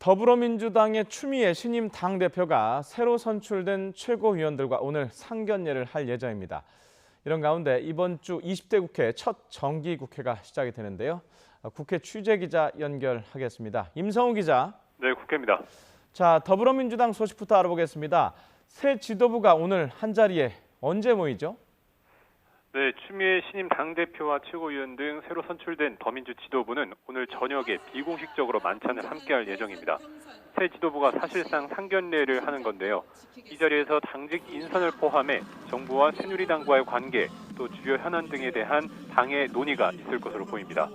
더불어민주당의 추미애 신임 당대표가 새로 선출된 최고위원들과 오늘 상견례를 할 예정입니다. 이런 가운데 이번 주 20대 국회 첫 정기국회가 시작이 되는데요. 국회 취재기자 연결하겠습니다. 임성우 기자. 네, 국회입니다. 자, 더불어민주당 소식부터 알아보겠습니다. 새 지도부가 오늘 한자리에 언제 모이죠? 네, 추미애 신임 당대표와 최고위원 등 새로 선출된 더민주 지도부는 오늘 저녁에 비공식적으로 만찬을 함께할 예정입니다. 새 지도부가 사실상 상견례를 하는 건데요. 이 자리에서 당직 인선을 포함해 정부와 새누리당과의 관계, 또 주요 현안 등에 대한 당의 논의가 있을 것으로 보입니다.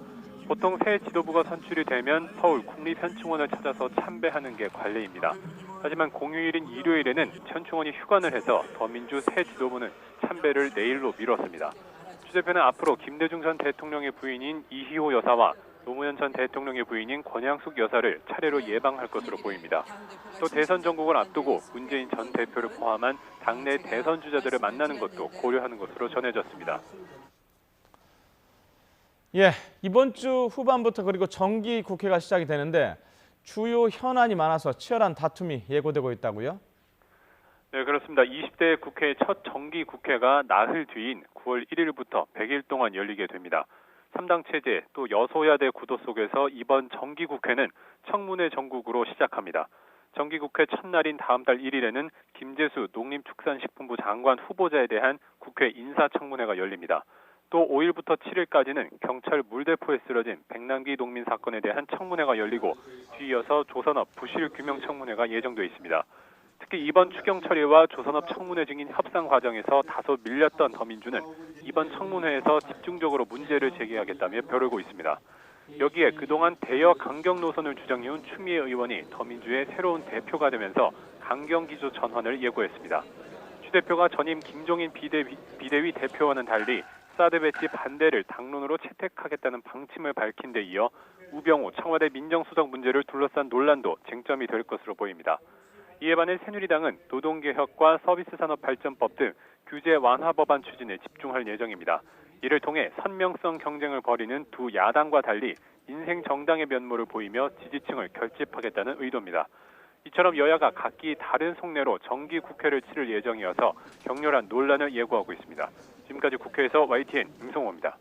보통 새 지도부가 선출이 되면 서울 국립현충원을 찾아서 참배하는 게 관례입니다. 하지만 공휴일인 일요일에는 현충원이 휴관을 해서 더민주 새 지도부는 참배를 내일로 미뤘습니다. 추 대표는 앞으로 김대중 전 대통령의 부인인 이희호 여사와 노무현 전 대통령의 부인인 권양숙 여사를 차례로 예방할 것으로 보입니다. 또 대선 전국을 앞두고 문재인 전 대표를 포함한 당내 대선 주자들을 만나는 것도 고려하는 것으로 전해졌습니다. 예, 이번 주 후반부터 그리고 정기 국회가 시작이 되는데 주요 현안이 많아서 치열한 다툼이 예고되고 있다고요? 네, 그렇습니다. 20대 국회의 첫 정기 국회가 나흘 뒤인 9월 1일부터 100일 동안 열리게 됩니다. 3당 체제 또 여소야대 구도 속에서 이번 정기 국회는 청문회 정국으로 시작합니다. 정기 국회 첫날인 다음 달 1일에는 김재수 농림축산식품부 장관 후보자에 대한 국회 인사청문회가 열립니다. 또 5일부터 7일까지는 경찰 물대포에 쓰러진 백남기 농민 사건에 대한 청문회가 열리고 뒤이어서 조선업 부실 규명 청문회가 예정돼 있습니다. 특히 이번 추경 처리와 조선업 청문회 중인 협상 과정에서 다소 밀렸던 더민주는 이번 청문회에서 집중적으로 문제를 제기하겠다며 벼르고 있습니다. 여기에 그동안 대여 강경 노선을 주장해온 추미애 의원이 더민주의 새로운 대표가 되면서 강경기조 전환을 예고했습니다. 추 대표가 전임 김종인 비대위 대표와는 달리 사드 배치 반대를 당론으로 채택하겠다는 방침을 밝힌 데 이어 우병우 청와대 민정수석 문제를 둘러싼 논란도 쟁점이 될 것으로 보입니다. 이에 반해 새누리당은 노동개혁과 서비스산업발전법 등 규제 완화 법안 추진에 집중할 예정입니다. 이를 통해 선명성 경쟁을 벌이는 두 야당과 달리 인생 정당의 면모를 보이며 지지층을 결집하겠다는 의도입니다. 이처럼 여야가 각기 다른 속내로 정기 국회를 치를 예정이어서 격렬한 논란을 예고하고 있습니다. 지금까지 국회에서 YTN 임성호입니다.